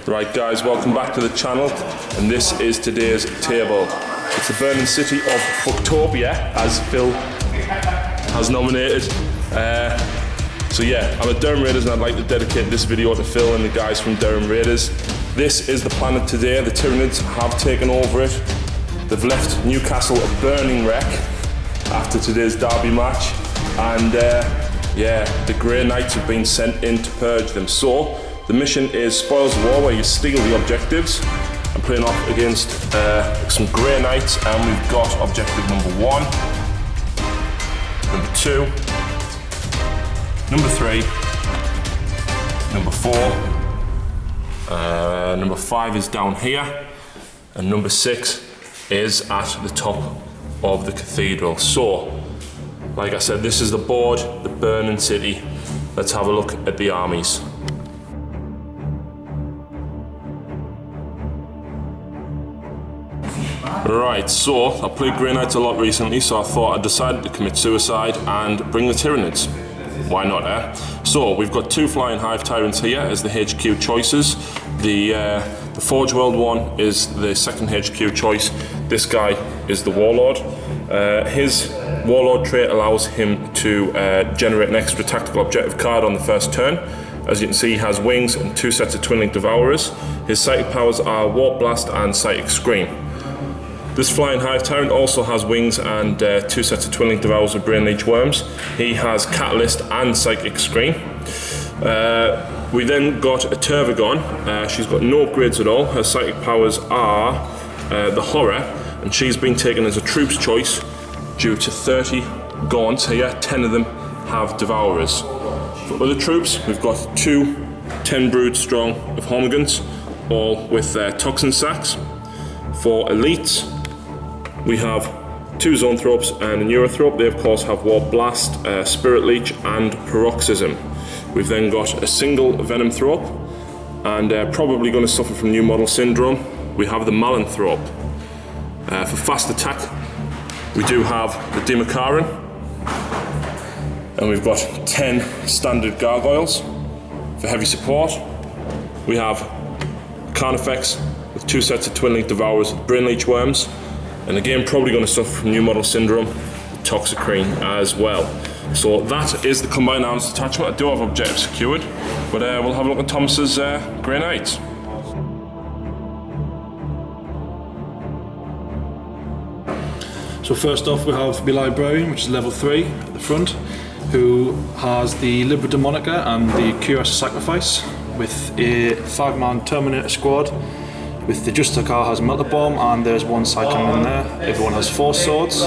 Right guys, welcome back to the channel, and this is today's table. It's the Burning City of Booktopia, as Phil has nominated. So yeah, I'm at Durham Raiders and I'd like to dedicate this video to Phil and the guys from Durham Raiders. This is the planet today. The Tyranids have taken over it. They've left Newcastle a burning wreck after today's derby match, and yeah, the Grey Knights have been sent in to purge them. So the mission is Spoils of War, where you steal the objectives. I'm playing off against some Grey Knights, and we've got objective number 1, number 2, number 3, number 4, number 5 is down here, and number 6 is at the top of the cathedral. So, like I said, this is the board, the Burning City. Let's have a look at the armies. Right, so I played Grey Knights a lot recently, so I thought I decided to commit suicide and bring the Tyranids. Why not, eh? So we've got 2 Flying Hive Tyrants here as the HQ choices. The Forge World one is the second HQ choice. This guy is the Warlord. His Warlord trait allows him to generate an extra tactical objective card on the first turn. As you can see, he has wings and 2 sets of Twin Link Devourers. His psychic powers are Warp Blast and Psychic Scream. This Flying Hive Tyrant also has wings and 2 sets of Twin Link Devourers with Brain Leech Worms. He has Catalyst and Psychic Scream. We then got a Tervagon. She's got no upgrades at all. Her psychic powers are the Horror, and she's been taken as a troop's choice due to 30 gaunts here. 10 of them have Devourers. For other troops, we've got 2 10 brood strong of Hormigans, all with Toxin Sacks. For elites, we have 2 Zoanthropes and a Neurothrope. They of course have Warp Blast, Spirit Leech and Paroxysm. We've then got a single Venomthrope, and probably going to suffer from new model syndrome, we have the Malanthrope. For fast attack, we do have the Dimakaran, and we've got 10 standard Gargoyles. For heavy support, we have Carnifex with 2 sets of Twin Link Devourers with Brain Leech Worms, and again probably going to suffer from new model syndrome, Toxicrene as well. So that is the combined arms detachment. I do have objectives secured, but we'll have a look at Thomas's Grey Knights. So first off, we have the Librarian, which is level 3 at the front, who has the Libra Demonica and the Curious Sacrifice, with a 5-man Terminator squad. With the Justicar has a Melter Bomb, and there's 1 side cannon in there. Everyone has 4 swords.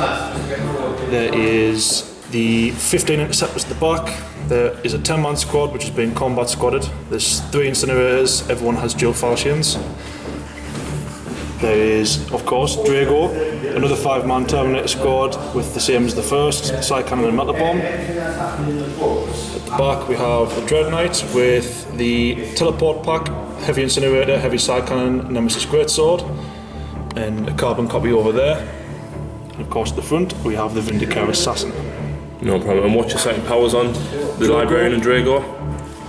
There is the 15 Interceptors at the back. There is a 10-man squad which has been combat squadded. There's 3 Incinerators. Everyone has dual falchions. There is, of course, Drago, another 5-man Terminator squad with the same as the first, side cannon and Melter Bomb. At the back we have a Dread Knight with the Teleport Pack, Heavy Incinerator, Heavy Side Cannon, Nemesis Greatsword, and a carbon copy over there. And of course at the front we have the Vindicator Assassin. No problem. And what's your second powers on the Librarian and Drago?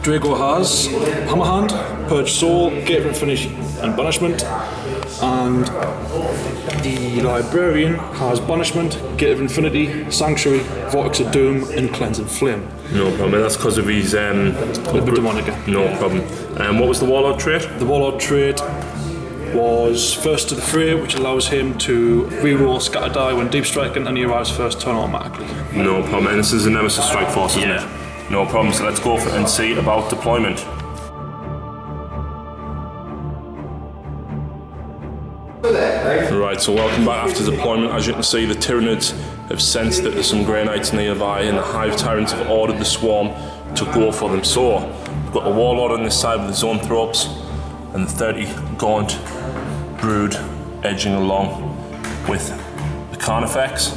Drago has Hammerhand, Purge Soul, Gate of Infinity and Banishment, and the Librarian has Banishment, Gate of Infinity, Sanctuary, Vortex of Doom and Cleansing Flame. No problem, and that's because of his Libra Demonica. No problem. And what was the Warlord trait? The Warlord trait was First to the Fray, which allows him to reroll Scatter Die when deep striking, and he arrives first turn automatically. No problem, and this is a Nemesis Strike Force, isn't it? No problem, so let's go for it and see about deployment. Right, so welcome back after deployment. As you can see, the Tyranids have sensed that there's some Grey Knights nearby, and the Hive Tyrants have ordered the Swarm to go for them. So, we've got the Warlord on this side with the Zoanthropes, and the 30 Gaunt Brood edging along with the Carnifex,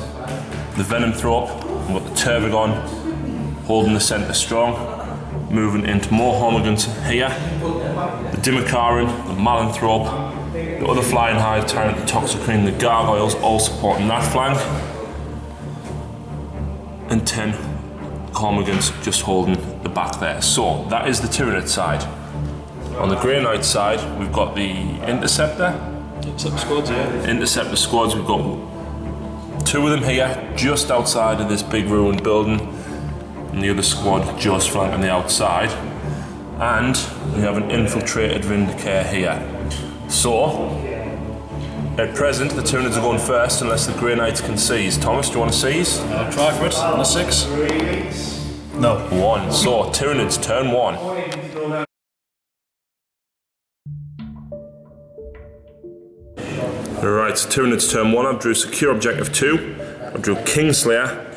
the Venomthrope, we've got the Tervagon holding the centre strong, moving into more Hormigans here, the Dimakaran, the Malanthrope, the other Flying Hive Tyrant, the Toxicrene, the Gargoyles all supporting that flank, and 10 Hormigans just holding the back there. So that is the Tyranid side. On the Grey Knight side, we've got the Interceptor. Interceptor squads, yeah. Interceptor squads, we've got 2 of them here, just outside of this big ruined building, and the other squad just flanking the outside. And we have an infiltrated Vindicare here. So, at present, the Tyranids are going first unless the Grey Knights can seize. Thomas, do you want to seize? I'll try for it on a 6. No. 1. So, Tyranids, turn 1. Alright, so Tyranids turn 1. I've drew Secure Objective 2. I've drew Kingslayer,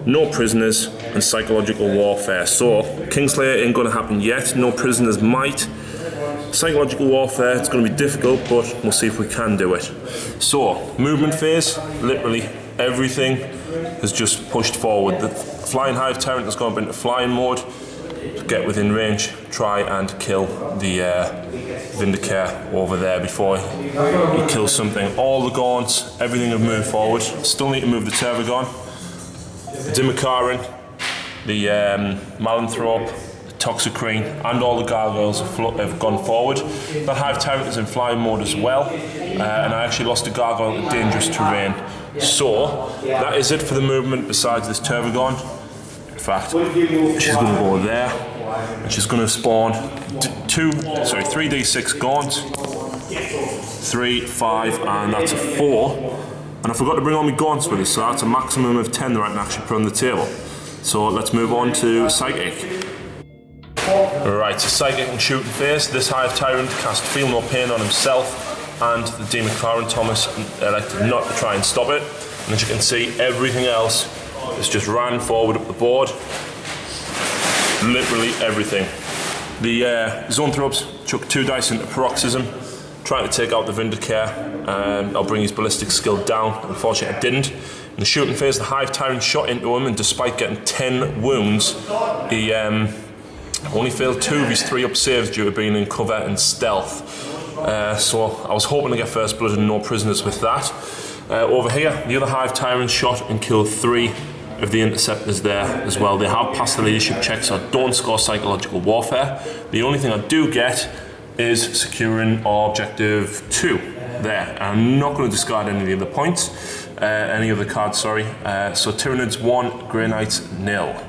No Prisoners, and Psychological Warfare. So, Kingslayer ain't going to happen yet. No Prisoners might. Psychological Warfare, it's going to be difficult, but we'll see if we can do it. So, movement phase, literally everything has just pushed forward. The Flying Hive Tyrant has gone into flying mode. Get within range, try and kill the Vindicare over there before he kills something. All the gaunts, everything have moved forward. Still need to move the Tervagon, the Dimakarin, the Malanthrope, Toxicrene, and all the gargoyles have gone forward. That Hive Tyrant is in flying mode as well, and I actually lost a gargoyle to dangerous terrain. So, that is it for the movement besides this Tervagon. In fact, she's going to go there, and she's going to spawn 3d6 gaunts, 3, 5, and that's a 4. And I forgot to bring all my gaunts with us, so that's a maximum of 10 that I can actually put on the table. So let's move on to Psychic. Right, so Psychic and shooting phase. This Hive Tyrant cast Feel No Pain on himself, and the Demon Thomas elected not to try and stop it. And as you can see, everything else is just ran forward up the board. Literally everything. The Zoanthropes chucked 2 dice into Paroxysm, trying to take out the Vindicare. I'll bring his ballistic skill down. Unfortunately, it didn't. In the shooting phase, the Hive Tyrant shot into him, and despite getting 10 wounds, he only failed 2 of his 3 up saves due to being in cover and stealth. So I was hoping to get first blood and no prisoners with that. Over here, the other Hive Tyrant shot and killed 3 of the Interceptors there as well. They have passed the leadership check, so I don't score Psychological Warfare. The only thing I do get is securing Objective 2 there. I'm not going to discard any of the other points, any other cards, sorry. So Tyranids 1, Grey Knights 0.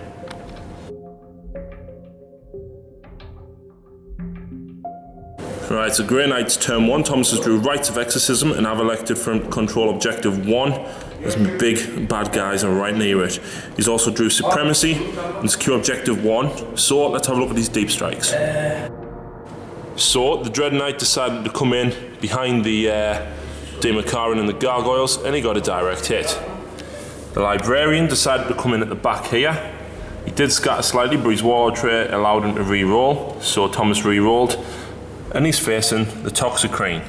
Right, so Grey Knights turn 1. Thomas has drew Rites of Exorcism and I've elected from control Objective 1. There's some big bad guys are right near it. He's also drew Supremacy and Secure Objective 1. So let's have a look at these deep strikes. So the Dread Knight decided to come in behind the Demakarin and the Gargoyles, and he got a direct hit. The Librarian decided to come in at the back here. He did scatter slightly, but his Warlord trait allowed him to re-roll, so Thomas re-rolled. And he's facing the Toxicrene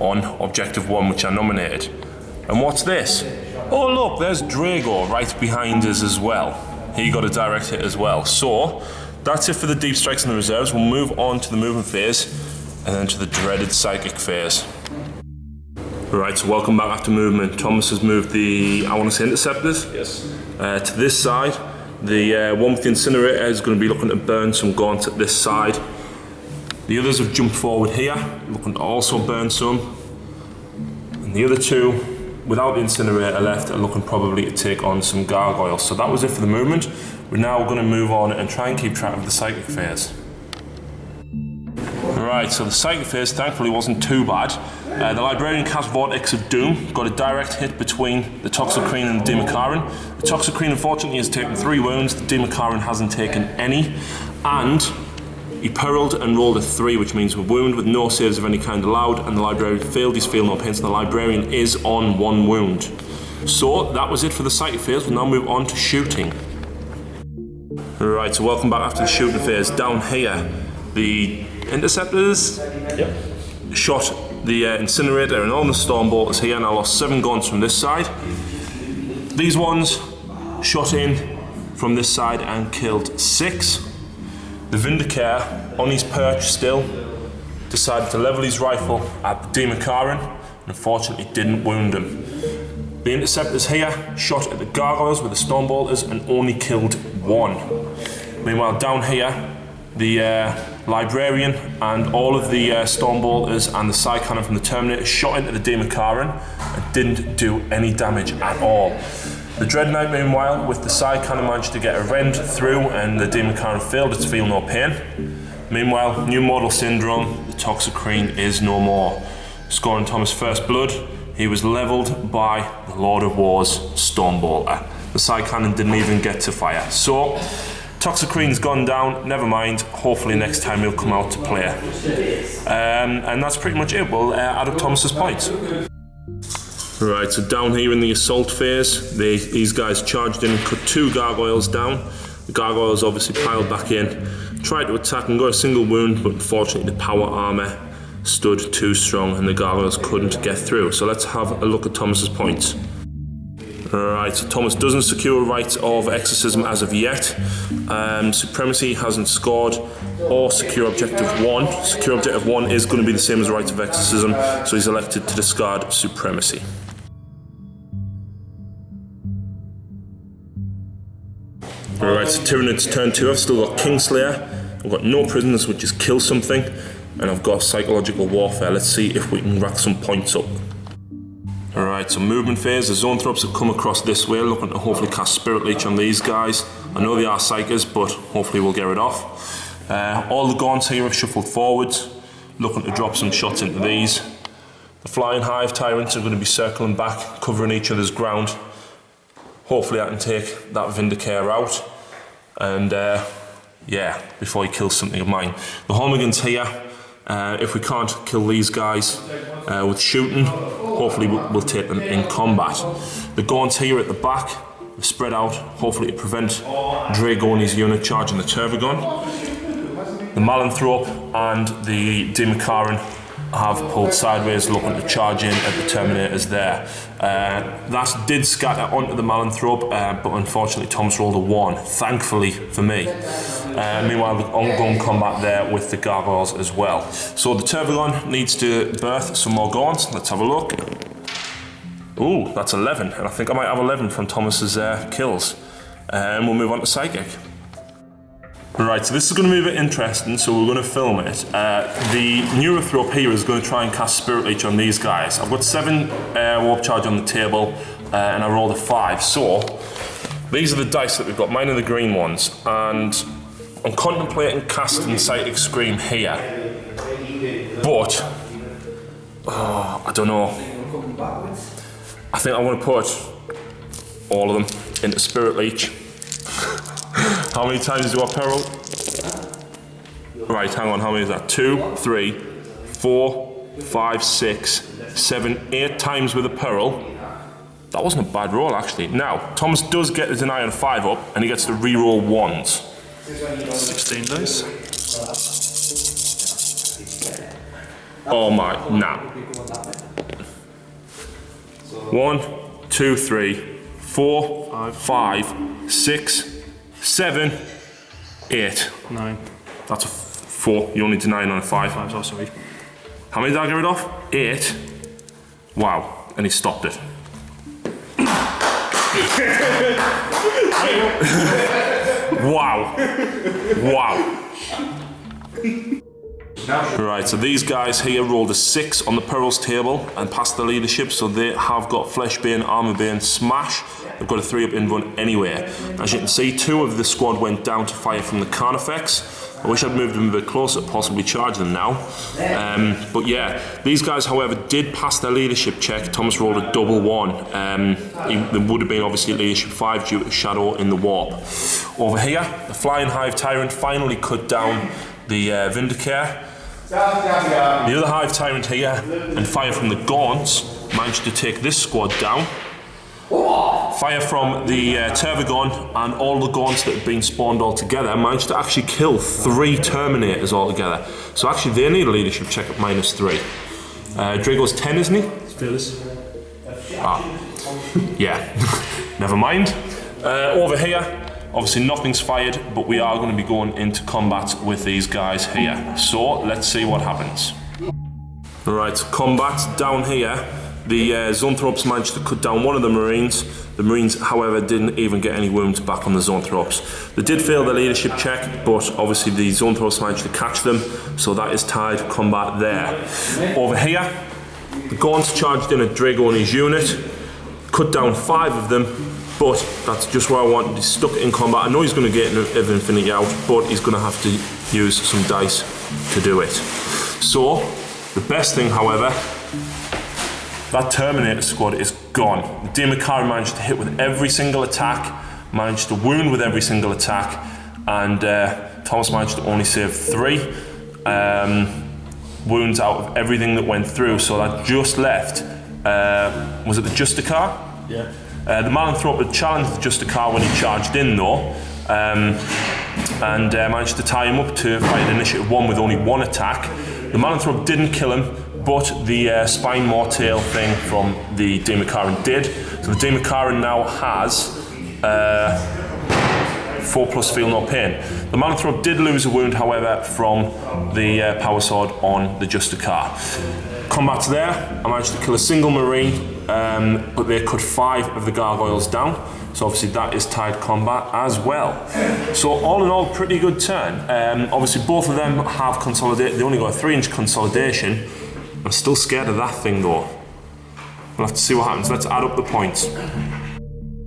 on Objective 1, which I nominated. And what's this? Oh look, there's Drago right behind us as well. He got a direct hit as well. So, that's it for the deep strikes and the reserves. We'll move on to the movement phase, and then to the dreaded Psychic phase. Right, so welcome back after movement. Thomas has moved the, I want to say Interceptors? Yes. To this side. The one with the Incinerator is going to be looking to burn some gaunts at this side. The others have jumped forward here, looking to also burn some. And the other 2, without the Incinerator left, are looking probably to take on some Gargoyles. So that was it for the movement. We're now going to move on and try and keep track of the Psychic phase. Right, so the Psychic phase thankfully wasn't too bad. The Librarian cast Vortex of Doom, got a direct hit between the Toxicrene and the Demakarin. The Toxicrene unfortunately has taken 3 wounds, the Demakarin hasn't taken any. And he perilled and rolled a 3, which means a wound with no saves of any kind allowed, and the Librarian failed his Feel No Pain, so the Librarian is on 1 wound. So that was it for the Psychic phase. We'll now move on to shooting. Right, so welcome back after the shooting phase. Down here, the Interceptors shot the Incinerator and all the Stormbolters here, and I lost 7 guns from this side. These ones shot in from this side and killed 6. The Vindicare, on his perch still, decided to level his rifle at the Demakarin, and unfortunately didn't wound him. The Interceptors here shot at the Gargoyles with the Stormbolters and only killed 1. Meanwhile, down here, the Librarian and all of the Stormbolters and the side cannon from the Terminator shot into the Demakaran and didn't do any damage at all. The Dread Knight, meanwhile, with the side cannon managed to get a rend through and the Demakaran failed to feel no pain. Meanwhile, New Mortal Syndrome, the Toxicrene is no more. Scoring Thomas' first blood, he was levelled by the Lord of War's Stormbolter. The side cannon didn't even get to fire. So, Toxicrene's gone down, never mind, hopefully next time he'll come out to play. And that's pretty much it, we'll add up Thomas's points. Right, so down here in the assault phase, these guys charged in and cut 2 gargoyles down. The gargoyles obviously piled back in, tried to attack and got a single wound, but unfortunately the power armour stood too strong and the gargoyles couldn't get through. So let's have a look at Thomas's points. Right, so Thomas doesn't secure rights of exorcism as of yet. Supremacy hasn't scored, or secure objective 1. Secure objective 1 is going to be the same as rights of exorcism, so he's elected to discard supremacy. Alright, so Tyranids turn 2. I've still got Kingslayer, I've got no prisoners, which is kill something, and I've got psychological warfare. Let's see if we can rack some points up. Alright, so movement phase. The Zoanthropes have come across this way, looking to hopefully cast Spirit Leech on these guys. I know they are Psychers, but hopefully we'll get it off. All the Gaunts here have shuffled forwards, looking to drop some shots into these. The Flying Hive Tyrants are going to be circling back, covering each other's ground. Hopefully I can take that Vindicare out. And yeah, before he kills something of mine. The Hormigans here, if we can't kill these guys with shooting, hopefully we'll take them in combat. The Gaunts here at the back are spread out, hopefully to prevent Dragoni's unit charging the Tervagon. The Malanthrope and the Demakaran have pulled sideways, looking to charge in at the Terminators there. That did scatter onto the Malanthrope, but unfortunately Thomas rolled a 1, thankfully for me. Meanwhile, the ongoing combat there with the Gargoyles as well. So the Tervagon needs to birth some more Gaunts. Let's have a look. Ooh, that's 11, and I think I might have 11 from Thomas's kills. And we'll move on to Psychic. Right, so this is going to be a bit interesting, so we're going to film it. The Neurothrop here is going to try and cast Spirit Leech on these guys. I've got 7 Warp Charge on the table, and I rolled a 5. So, these are the dice that we've got. Mine are the green ones, and I'm contemplating casting Psychic Scream here. But, I don't know. I think I want to put all of them into Spirit Leech. How many times do I peril? Right, hang on, how many is that? 2, 3, 4, 5, 6, 7, 8 times with a peril. That wasn't a bad roll, actually. Now, Thomas does get the deny on 5 up, and he gets to re-roll 1s. 16 dice. Oh my, nah. 1, 2, 3, 4, 5, 6, 7, 8. 9. That's a 4. You only did 9 on a 5. 5's also 8. How many did I get rid of? 8. Wow. And he stopped it. Wow. Wow. Right, so these guys here rolled a 6 on the Perils table and passed the leadership, so they have got Fleshbane, Armorbane, Smash. They've got a 3-up invuln anyway. As you can see, 2 of the squad went down to fire from the Carnifex. I wish I'd moved them a bit closer, possibly charge them now. But yeah, these guys, however, did pass their leadership check. Thomas rolled a double 1. There would have been obviously leadership 5 due to Shadow in the Warp. Over here, the Flying Hive Tyrant finally cut down the Vindicare. The other Hive Tyrant here, and fire from the Gaunts, managed to take this squad down. Fire from the Tervagon and all the Gaunts that had been spawned all together managed to actually kill 3 Terminators altogether. So actually they need a leadership check at -3. Drago's 10, isn't he? It's fearless. Ah, yeah, never mind. Over here, obviously nothing's fired, but we are going to be going into combat with these guys here. So let's see what happens. Alright, combat down here. The Zoanthropes managed to cut down one of the Marines. The Marines, however, didn't even get any wounds back on the Zoanthropes. They did fail their leadership check, but obviously the Zoanthropes managed to catch them, so that is tied combat there. Over here, the Gaunt charged in a Drago and his unit, cut down 5 of them, but that's just where I wanted. He's stuck in combat. I know he's going to get of Infinity out, but he's going to have to use some dice to do it. So, the best thing, however, that Terminator squad is gone. The Demicaran managed to hit with every single attack, managed to wound with every single attack, and Thomas managed to only save 3 wounds out of everything that went through. So that just left, was it the Justicar? Yeah. The Malanthrop had challenged the Justicar when he charged in though, and managed to tie him up to fight initiative 1 with only 1 attack. The Malanthrop didn't kill him, but the Spine Mortail thing from the Demicaran did. So the Demicaran now has 4+ feel no pain. The Malanthrop did lose a wound, however, from the Power Sword on the Justicar. Combat's there. I managed to kill a single Marine, but they cut 5 of the Gargoyles down. So obviously that is tied combat as well. So all in all, pretty good turn. Obviously both of them have consolidated. They only got a 3-inch consolidation. I'm still scared of that thing though. We'll have to see what happens. Let's add up the points.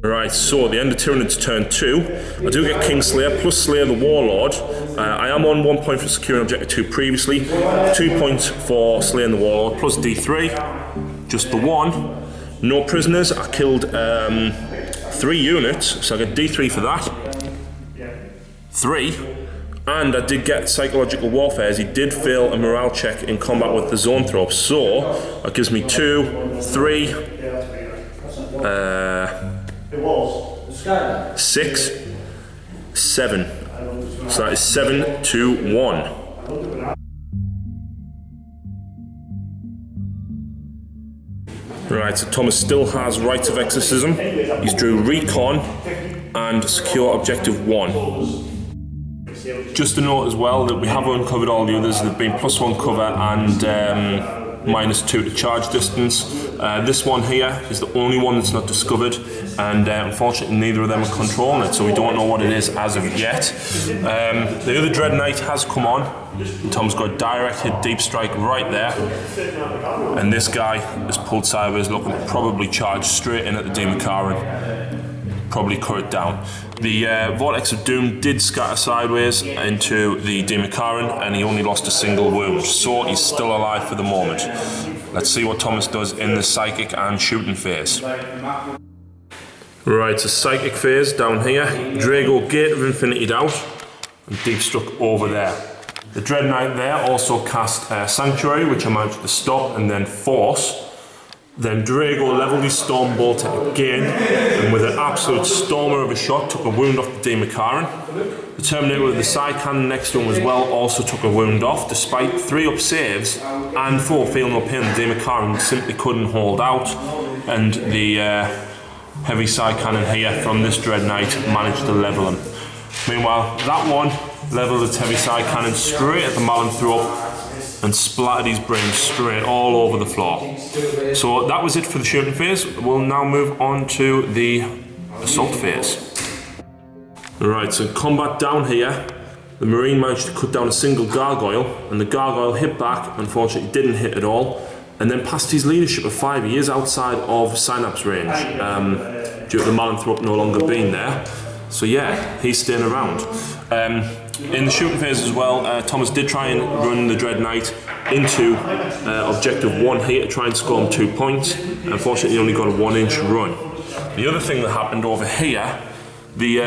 Right, so the end of Tyranids turn 2. I do get Kingslayer plus Slayer the Warlord. I am on 1 point for securing objective 2 previously. 2 points for Slaying the Warlord plus D3. Just the 1. No prisoners. I killed 3 units, so I get D3 for that. 3. And I did get Psychological Warfare as he did fail a morale check in combat with the Zoanthropes. So that gives me 2, 3, 6, 7. So that is 7 to 1. Right, so Thomas still has Rites of Exorcism. He's drew Recon and Secure Objective 1. Just to note as well that we have uncovered all the others. They've been +1 cover and -2 to charge distance. This one here is the only one that's not discovered, and unfortunately neither of them are controlling it, so we don't know what it is as of yet. The other Dread Knight has come on. Tom's got direct hit deep strike right there, and this guy is pulled sideways, looking to probably charge straight in at the Demicaran, probably cut it down. The Vortex of Doom did scatter sideways into the Demicaran, and he only lost a single wound, so he's still alive for the moment. Let's see what Thomas does in the Psychic and Shooting phase. Right, so Psychic phase down here. Drago Gate of Infinity out, and Deep Struck over there. The Dread Knight there also cast Sanctuary, which I managed to stop, and then Force. Then Drago leveled his Storm Bolter again, and with an absolute stormer of a shot, took a wound off the Demicaran. The Terminator with the side cannon next to him as well also took a wound off, despite 3 up saves and 4 feel no pain. The Demicaran simply couldn't hold out, and the heavy side cannon here from this Dread Knight managed to level him. Meanwhile, that one leveled its heavy side cannon straight at the Malanthrop and splattered his brains straight all over the floor. So that was it for the shooting phase. We'll now move on to the assault phase. Right, so combat down here, the Marine managed to cut down a single Gargoyle, and the Gargoyle hit back, unfortunately didn't hit at all, and then passed his leadership of 5 years outside of Synapse range, due to the Malanthrop no longer being there. So yeah, he's staying around. In the shooting phase as well, Thomas did try and run the Dread Knight into objective 1 here to try and score him 2 points. Unfortunately, he only got a 1-inch run. The other thing that happened over here, the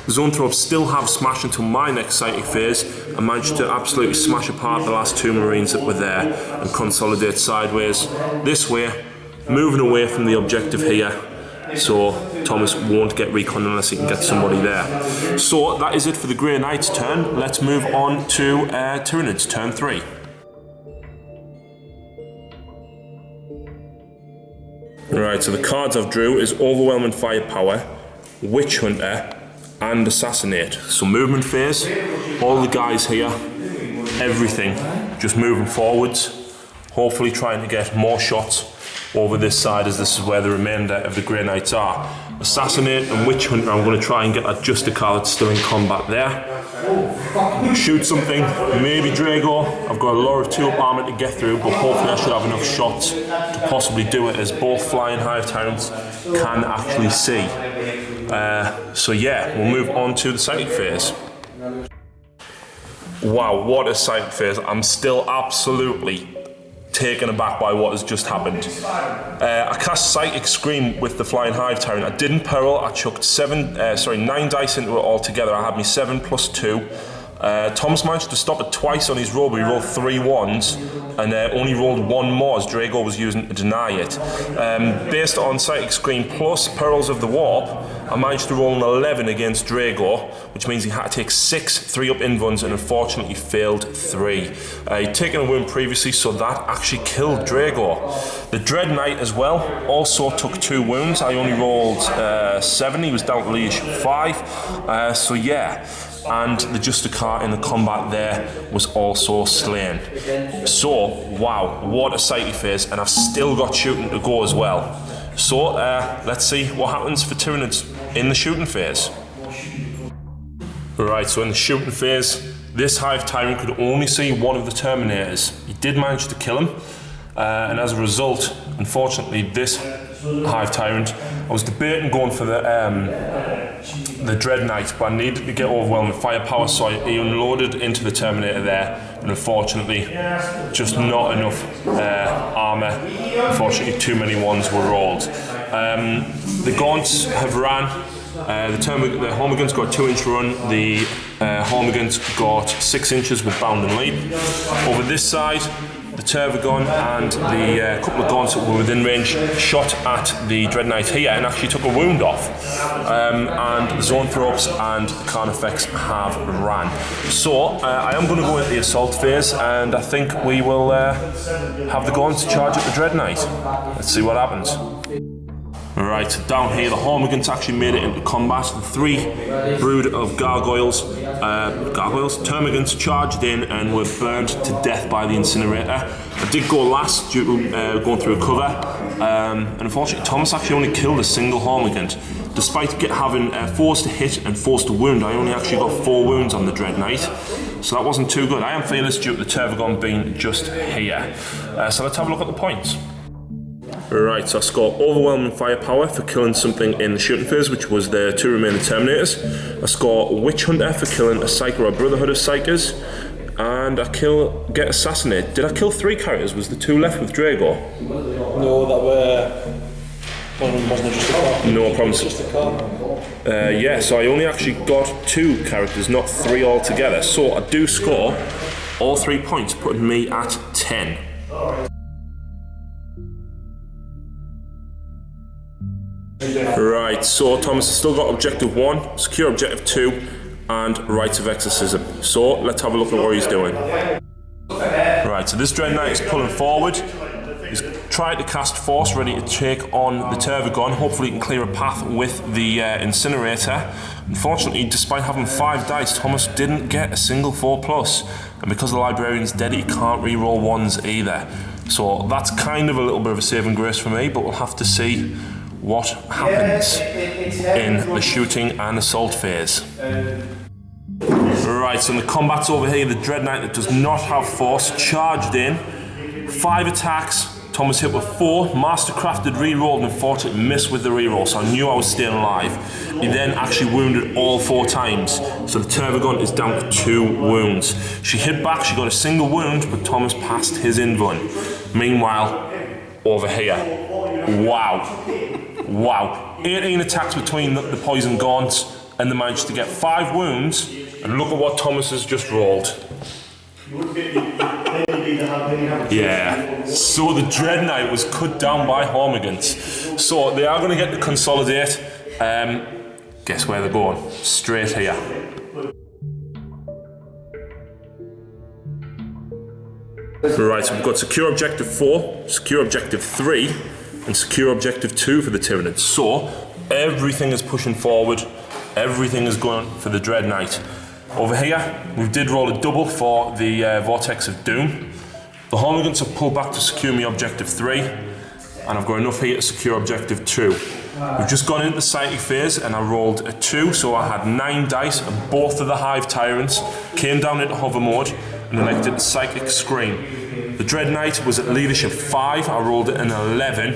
Zoanthropes still have Smash until my next Psychic phase, and managed to absolutely smash apart the last 2 Marines that were there and consolidate sideways this way, moving away from the objective here. So Thomas won't get recon unless he can get somebody there. So that is it for the Grey Knight's turn. Let's move on to Tyranids' turn 3. Right, so the cards I've drew is Overwhelming Firepower, Witch Hunter, and Assassinate. So movement phase, all the guys here, everything, just moving forwards, hopefully trying to get more shots over this side, as this is where the remainder of the Grey Knights are. Assassinate and Witch Hunter, I'm going to try and get that Justicar that's still in combat there. Shoot something, maybe Drago. I've got a lot of 2-up armor to get through, but hopefully I should have enough shots to possibly do it, as both Flying Hive Tyrants can actually see. So yeah, we'll move on to the Psychic phase. Wow, what a Psychic phase. I'm still absolutely taken aback by what has just happened. I cast Psychic Scream with the Flying Hive Tyrant. I didn't peril, I chucked 9 dice into it altogether. I had me 7 plus 2. Thomas managed to stop it twice on his roll, but he rolled 3 ones and only rolled 1 more as Drago was using to deny it. Based on Psychic Scream plus Perils of the Warp, I managed to roll an 11 against Drago, which means he had to take 6 3-up invuns and unfortunately failed 3. He'd taken a wound previously, so that actually killed Drago. The Dread Knight as well also took 2 wounds. I only rolled 7, he was down to leash 5. So yeah. And the Justicar in the combat there was also slain. So, wow, what a Psychic phase, and I've still got shooting to go as well. So, let's see what happens for Tyranids in the shooting phase. Right, so in the shooting phase, this Hive Tyrant could only see one of the Terminators. He did manage to kill him, and as a result, unfortunately, this Hive Tyrant, I was debating going for the Dread Knight, but I needed to get overwhelming firepower, so he unloaded into the Terminator there, and unfortunately, just not enough armour. Unfortunately, too many ones were rolled. The Gaunts have ran. The Hormiguns got a 2-inch run. The Hormiguns got 6 inches with Bound and Leap. Over this side, the Tervagon and the couple of Gaunts that were within range shot at the Dread Knight here and actually took a wound off. And the Zone Throps and the Carnifex have ran. So I am going to go into the assault phase, and I think we will have the Gaunts charge at the Dread Knight. Let's see what happens. Right, so down here the Hormigans actually made it into combat. The 3 brood of Termagants charged in and were burned to death by the incinerator. I did go last due to going through a cover, and unfortunately Thomas actually only killed a single Hormigant. Despite having forced to hit and forced to wound, I only actually got 4 wounds on the Dread Knight, so that wasn't too good. I am fearless due to the Tervagon being just here. So let's have a look at the points. Right, so I scored overwhelming firepower for killing something in the shooting phase, which was the 2 remaining Terminators. I scored Witch Hunter for killing a Psyker or Brotherhood of Psykers. And I get Assassinate. Did I kill 3 characters? Was the 2 left with Drago? No, that were... One of them wasn't just a car. No problem. Just a car. Yeah, so I only actually got 2 characters, not 3 altogether. So I do score all 3 points, putting me at 10. Right, so Thomas has still got Objective 1, Secure Objective 2, and Rites of Exorcism. So let's have a look at what he's doing. Right, so this Dread Knight is pulling forward. He's trying to cast Force, ready to take on the Tervagon. Hopefully he can clear a path with the Incinerator. Unfortunately, despite having 5 dice, Thomas didn't get a single 4+. And because the Librarian's dead, he can't re-roll 1s either. So that's kind of a little bit of a saving grace for me, but we'll have to see what happens in the shooting and assault phase. Right, so in the combat's over here, the Dread Knight that does not have Force charged in. 5 attacks, Thomas hit with 4, Mastercrafted re-rolled and unfortunately missed with the re-roll, so I knew I was staying alive. He then actually wounded all 4 times, so the Tervagon is down to 2 wounds. She hit back, she got a single wound, but Thomas passed his invuln. Meanwhile, over here, wow, 18 attacks between the poison gaunts, and they managed to get 5 wounds, and look at what Thomas has just rolled. Yeah, so the Dread Knight was cut down by Hormigans. So they are going to get to consolidate. Guess where they're going? Straight here. Right, so we've got Secure Objective 4, Secure Objective 3, and Secure Objective 2 for the Tyranids. So everything is pushing forward, everything is going for the Dread Knight. Over here, we did roll a double for the Vortex of Doom. The Hooligans have pulled back to secure me objective 3, and I've got enough here to secure objective 2. We've just gone into the psychic phase and I rolled a 2, so I had 9 dice, and both of the Hive Tyrants came down into hover mode and elected the psychic scream. The Dread Knight was at leadership 5, I rolled an 11,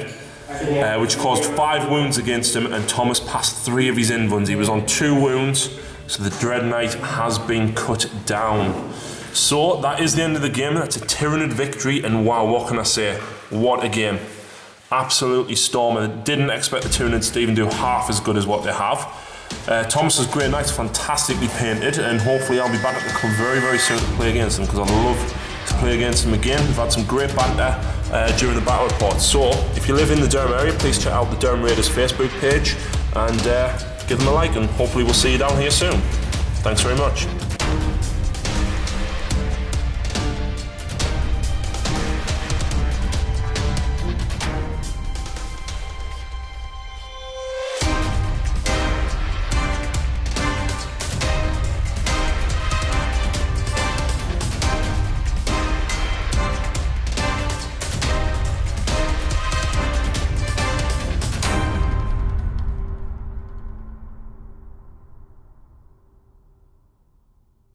which caused 5 wounds against him, and Thomas passed 3 of his invuns. He was on 2 wounds, so the Dread Knight has been cut down. So that is the end of the game. That's a Tyranid victory, and wow, what can I say? What a game. Absolutely storming. Didn't expect the Tyranids to even do half as good as what they have. Thomas's Grey Knight's fantastically painted, and hopefully I'll be back at the club very, very soon to play against them, because I'd love to play against them again. We've had some great banter during the battle report. So if you live in the Durham area, please check out the Durham Raiders Facebook page and give them a like, and hopefully we'll see you down here soon. Thanks very much.